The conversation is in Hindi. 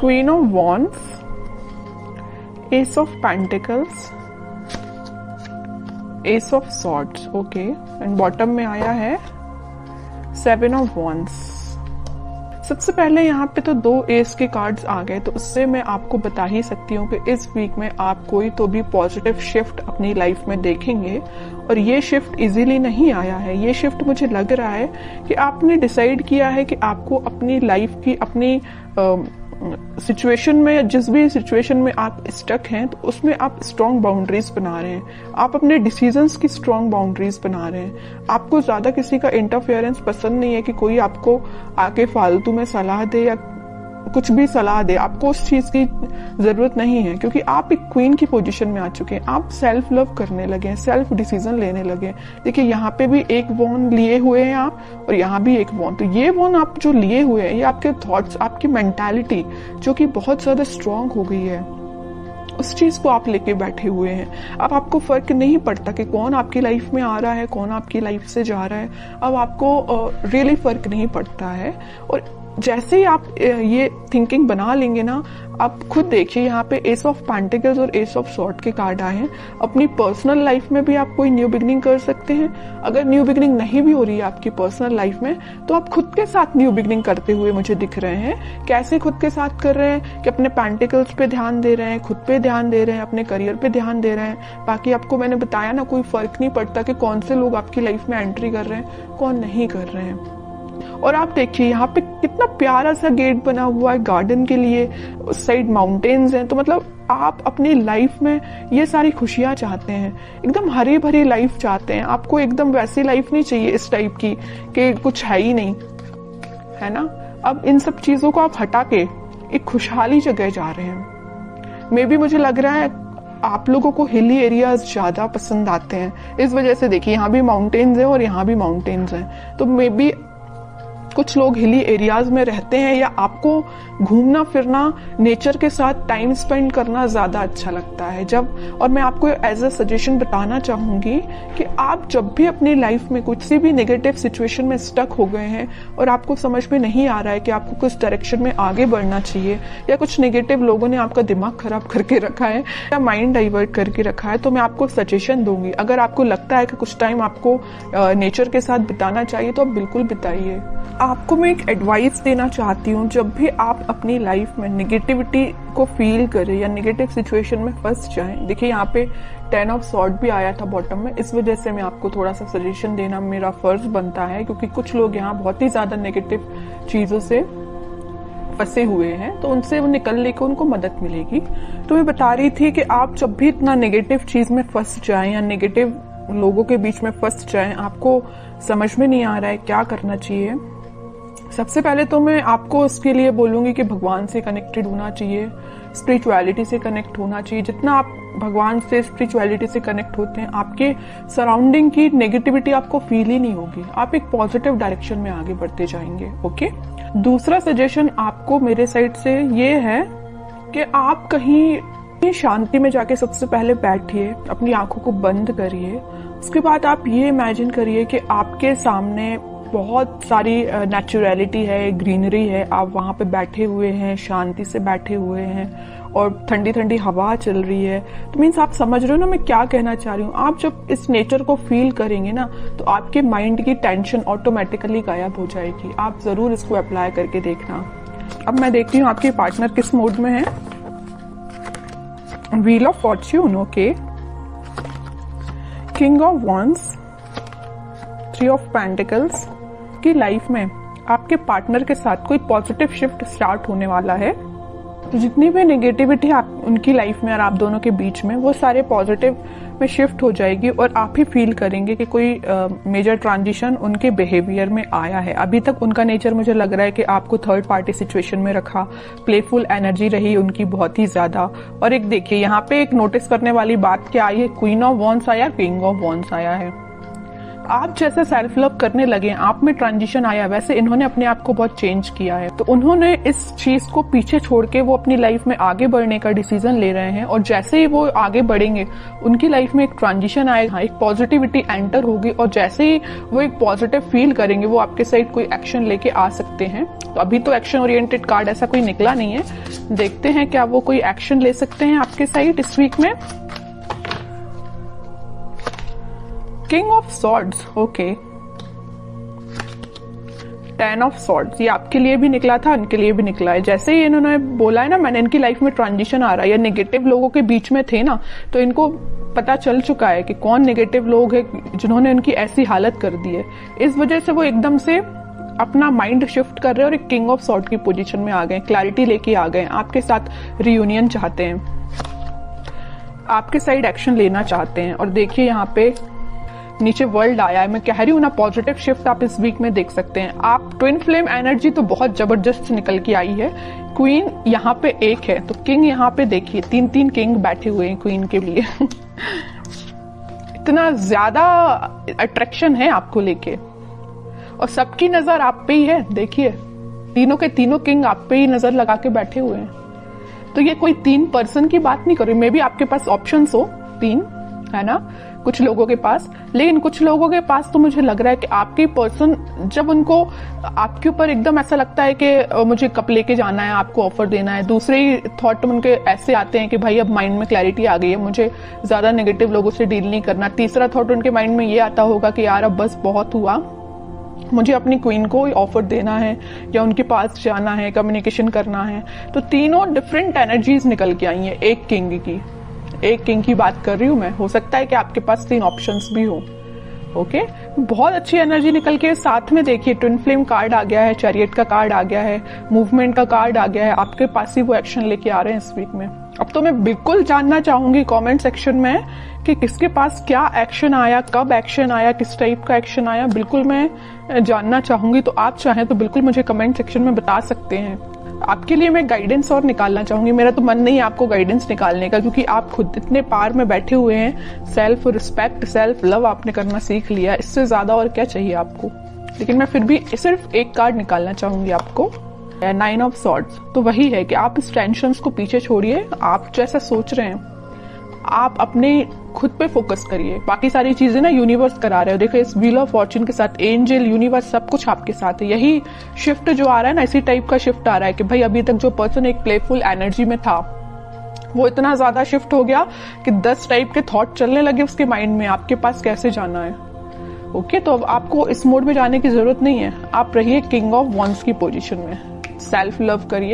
Queen of wands, S of pentacles, S of swords, okay, and bottom में आया है 7 ऑफ वॉन्ड्स। सबसे पहले यहाँ पे तो 2 एस के कार्ड्स आ गए, तो उससे मैं आपको बता ही सकती हूँ कि इस वीक में आप कोई तो भी पॉजिटिव शिफ्ट अपनी लाइफ में देखेंगे। और ये शिफ्ट इजीली नहीं आया है, ये शिफ्ट मुझे लग रहा है कि आपने डिसाइड किया है कि आपको अपनी लाइफ की, अपनी सिचुएशन में, जिस भी सिचुएशन में आप स्टक हैं, तो उसमें आप स्ट्रॉन्ग बाउंड्रीज बना रहे हैं, आप अपने डिसीजंस की स्ट्रॉन्ग बाउंड्रीज बना रहे हैं। आपको ज्यादा किसी का इंटरफेरेंस पसंद नहीं है कि कोई आपको आके फालतू में सलाह दे या कुछ भी सलाह दे, आपको उस चीज की जरूरत नहीं है, क्योंकि आप एक क्वीन की पोजीशन में आ चुके हैं। आप सेल्फ लव करने लगे हैं, सेल्फ डिसीजन लेने लगे हैं। देखिए यहाँ पे भी एक वॉन लिए हुए हैं आप, और यहाँ भी एक वॉन। तो ये वॉन आप जो लिए हुए हैं, ये आपके थॉट्स, आपकी मेंटालिटी जो कि बहुत ज्यादा स्ट्रांग हो गई है, उस चीज को आप लेके बैठे हुए हैं। अब आपको फर्क नहीं पड़ता कि कौन आपकी लाइफ में आ रहा है, कौन आपकी लाइफ से जा रहा है। अब आपको रियली फर्क नहीं पड़ता है। और जैसे ही आप ये थिंकिंग बना लेंगे ना, आप खुद देखिए यहाँ पे एस ऑफ पेंटिकल्स और एस ऑफ सॉर्ड के कार्ड आए हैं। अपनी पर्सनल लाइफ में भी आप कोई न्यू बिगनिंग कर सकते हैं। अगर न्यू बिगनिंग नहीं भी हो रही है आपकी पर्सनल लाइफ में, तो आप खुद के साथ न्यू बिगनिंग करते हुए मुझे दिख रहे हैं। कैसे खुद के साथ कर रहे हैं कि अपने पेंटिकल्स पे ध्यान दे रहे हैं, खुद पे ध्यान दे रहे हैं, अपने करियर पे ध्यान दे रहे हैं। बाकी आपको मैंने बताया ना, कोई फर्क नहीं पड़ता कि कौन से लोग आपकी लाइफ में एंट्री कर रहे हैं, कौन नहीं कर रहे हैं। और आप देखिए यहाँ पे कितना प्यारा सा गेट बना हुआ है गार्डन के लिए, उस साइड माउंटेन्स हैं। तो मतलब आप अपनी लाइफ में ये सारी खुशियां चाहते हैं, एकदम हरी भरी लाइफ चाहते हैं। आपको एकदम वैसी लाइफ नहीं चाहिए इस टाइप की कि कुछ है ही नहीं, है ना। अब इन सब चीजों को आप हटा के एक खुशहाली जगह जा रहे हैं। मे बी मुझे लग रहा है आप लोगों को हिली एरियाज ज्यादा पसंद आते हैं, इस वजह से देखिए यहाँ भी माउंटेन्स हैं और यहाँ भी माउंटेन्स हैं। तो मे बी कुछ लोग हिली एरियाज में रहते हैं, या आपको घूमना फिरना, नेचर के साथ टाइम स्पेंड करना ज्यादा अच्छा लगता है। जब, और मैं आपको एज अ सजेशन बताना चाहूंगी कि आप जब भी अपनी लाइफ में कुछ सी भी नेगेटिव सिचुएशन में स्टक हो गए हैं और आपको समझ में नहीं आ रहा है कि आपको कुछ डायरेक्शन में आगे बढ़ना चाहिए, या कुछ नेगेटिव लोगों ने आपका दिमाग खराब करके रखा है या माइंड डाइवर्ट करके रखा है, तो मैं आपको सजेशन दूंगी। अगर आपको लगता है कि कुछ टाइम आपको नेचर के साथ बिताना चाहिए, तो आप बिल्कुल बिताइए। आपको मैं एक एडवाइस देना चाहती हूँ, जब भी आप अपनी लाइफ में नेगेटिविटी को फील करें या नेगेटिव सिचुएशन में फंस जाएं, देखिए यहाँ पे 10 ऑफ सॉर्ड भी आया था बॉटम में, इस वजह से मैं आपको थोड़ा सा सजेशन देना मेरा फर्ज बनता है, क्योंकि कुछ लोग यहाँ बहुत ही ज्यादा नेगेटिव चीजों से फंसे हुए हैं, तो उनसे वो निकलने को उनको मदद मिलेगी। तो मैं बता रही थी कि आप जब भी इतना नेगेटिव चीज में फंस जाएं या नेगेटिव लोगों के बीच में फंस जाएं, आपको समझ में नहीं आ रहा है क्या करना चाहिए, सबसे पहले तो मैं आपको इसके लिए बोलूंगी कि भगवान से कनेक्टेड होना चाहिए, स्पिरिचुअलिटी से कनेक्ट होना चाहिए। जितना आप भगवान से, स्पिरिचुअलिटी से कनेक्ट होते हैं, आपके सराउंडिंग की नेगेटिविटी आपको फील ही नहीं होगी, आप एक पॉजिटिव डायरेक्शन में आगे बढ़ते जाएंगे। ओके। दूसरा सजेशन आपको मेरे साइड से ये है कि आप कहीं शांति में जाके सबसे पहले बैठिए, अपनी आंखों को बंद करिए। उसके बाद आप ये इमेजिन करिए कि आपके सामने बहुत सारी नेचुरलिटी है, ग्रीनरी है, आप वहां पे बैठे हुए हैं, शांति से बैठे हुए हैं और ठंडी ठंडी हवा चल रही है। तो मीन्स आप समझ रहे हो ना मैं क्या कहना चाह रही हूँ। आप जब इस नेचर को फील करेंगे ना, तो आपके माइंड की टेंशन ऑटोमेटिकली गायब हो जाएगी। आप जरूर इसको अप्लाई करके देखना। अब मैं देखती हूँ आपके पार्टनर किस मोड में है। Wheel of Fortune, okay, king of wands, 3 of pentacles. की लाइफ में आपके पार्टनर के साथ कोई पॉजिटिव शिफ्ट स्टार्ट होने वाला है। तो जितनी भी नेगेटिविटी आप उनकी लाइफ में और आप दोनों के बीच में, वो सारे पॉजिटिव में शिफ्ट हो जाएगी और आप ही फील करेंगे कि कोई मेजर ट्रांजिशन उनके बिहेवियर में आया है। अभी तक उनका नेचर मुझे लग रहा है कि आपको थर्ड पार्टी सिचुएशन में रखा, प्लेफुल एनर्जी रही उनकी बहुत ही ज्यादा। और एक देखिए यहाँ पे एक नोटिस करने वाली बात क्या आई है, क्वीन ऑफ वॉन्ड्स आया, किंग ऑफ वॉन्ड्स आया है। आप जैसे सेल्फ लव करने लगे, आप में ट्रांजिशन आया, वैसे इन्होंने अपने आप को बहुत चेंज किया है। तो उन्होंने इस चीज को पीछे छोड़ के वो अपनी लाइफ में आगे बढ़ने का डिसीजन ले रहे हैं, और जैसे ही वो आगे बढ़ेंगे उनकी लाइफ में एक ट्रांजिशन आएगा, एक पॉजिटिविटी एंटर होगी, और जैसे ही वो एक पॉजिटिव फील करेंगे वो आपके साइड कोई एक्शन लेके आ सकते हैं। तो अभी तो एक्शन ओरिएंटेड कार्ड ऐसा कोई निकला नहीं है, देखते हैं क्या वो कोई एक्शन ले सकते हैं आपके साइड इस वीक में। King of swords, okay. 10 of swords, ये आपके लिए भी निकला था, इनके लिए भी निकला है। जैसे ही इन्होंने बोला है ना, मैंने इनकी लाइफ में ट्रांजिशन आ रहा है, या नेगेटिव लोगों के बीच में थे ना, तो इनको पता चल चुका है कि कौन नेगेटिव लोग हैं जिन्होंने इनकी ऐसी हालत कर दी है। इस वजह से वो एकदम से अपना माइंड शिफ्ट कर रहे हैं और एक किंग ऑफ सॉर्ड की पोजीशन में आ गए, क्लैरिटी लेके आ गए, आपके साथ रियूनियन चाहते हैं, आपके साइड एक्शन लेना चाहते हैं। और देखिए यहाँ पे नीचे वर्ल्ड आया है, मैं कह रही हूँ ना, पॉजिटिव शिफ्ट आप इस वीक में देख सकते हैं। आप ट्विन फ्लेम एनर्जी तो बहुत जबरदस्त निकल के आई है। क्वीन यहाँ पे एक है, तो किंग यहाँ पे देखिए 3-3 किंग बैठे हुए हैं क्वीन के लिए इतना ज्यादा अट्रैक्शन है आपको लेके, और सबकी नजर आप पे ही है। देखिए तीनों के तीनों किंग आप पे ही नजर लगा के बैठे हुए हैं। तो ये कोई 3 पर्सन की बात नहीं कर रही, मे बी आपके पास ऑप्शंस हो 3, है ना, कुछ लोगों के पास, लेकिन कुछ लोगों के पास तो मुझे लग रहा है कि आपके पर्सन, जब उनको आपके ऊपर एकदम ऐसा लगता है कि मुझे कप लेके जाना है, आपको ऑफर देना है, दूसरे ही थॉट उनके ऐसे आते हैं कि भाई अब माइंड में क्लैरिटी आ गई है, मुझे ज्यादा नेगेटिव लोगों से डील नहीं करना। तीसरा थॉट उनके माइंड में ये आता होगा कि यार अब बस बहुत हुआ, मुझे अपनी क्वीन को ऑफर देना है या उनके पास जाना है, कम्युनिकेशन करना है। तो तीनों डिफरेंट एनर्जीज निकल के आई हैं एक किंग की बात कर रही हूं मैं। हो सकता है कि आपके पास 3 ऑप्शंस भी हो। ओके, बहुत अच्छी एनर्जी निकल के साथ में देखिए ट्विन फ्लेम कार्ड आ गया है, चैरियट का कार्ड आ गया है, मूवमेंट का कार्ड आ गया है, आपके पास ही वो एक्शन लेके आ रहे हैं इस वीक में। अब तो मैं बिल्कुल जानना चाहूंगी कमेंट सेक्शन में कि किसके पास क्या एक्शन आया, कब एक्शन आया, किस टाइप का एक्शन आया, बिल्कुल मैं जानना चाहूंगी। तो आप चाहें तो बिल्कुल मुझे कमेंट सेक्शन में बता सकते हैं। आपके लिए मैं गाइडेंस और निकालना चाहूंगी, मेरा तो मन नहीं है आपको गाइडेंस निकालने का, क्योंकि आप खुद इतने पार में बैठे हुए हैं। सेल्फ रिस्पेक्ट, सेल्फ लव आपने करना सीख लिया, इससे ज्यादा और क्या चाहिए आपको। लेकिन मैं फिर भी सिर्फ एक कार्ड निकालना चाहूंगी आपको, 9 ऑफ सॉर्ड्स। तो वही है कि आप इस टेंशन को पीछे छोड़िए, आप जैसा सोच रहे हैं आप अपने खुद पे फोकस करिए, बाकी सारी चीजें ना यूनिवर्स करा रहे हो। देखो इस व्हील ऑफ फॉर्च्यून के साथ एंजल, यूनिवर्स, सब कुछ आपके साथ है। यही शिफ्ट जो आ रहा है ना, इसी टाइप का शिफ्ट आ रहा है कि भाई अभी तक जो पर्सन एक प्लेफुल एनर्जी में था, वो इतना ज्यादा शिफ्ट हो गया कि 10 टाइप के थॉट चलने लगे उसके माइंड में, आपके पास कैसे जाना है। ओके, तो अब आपको इस मोड में जाने की जरूरत नहीं है, आप रहिए किंग ऑफ वंस की पोजीशन में, सेल्फ लव करिए।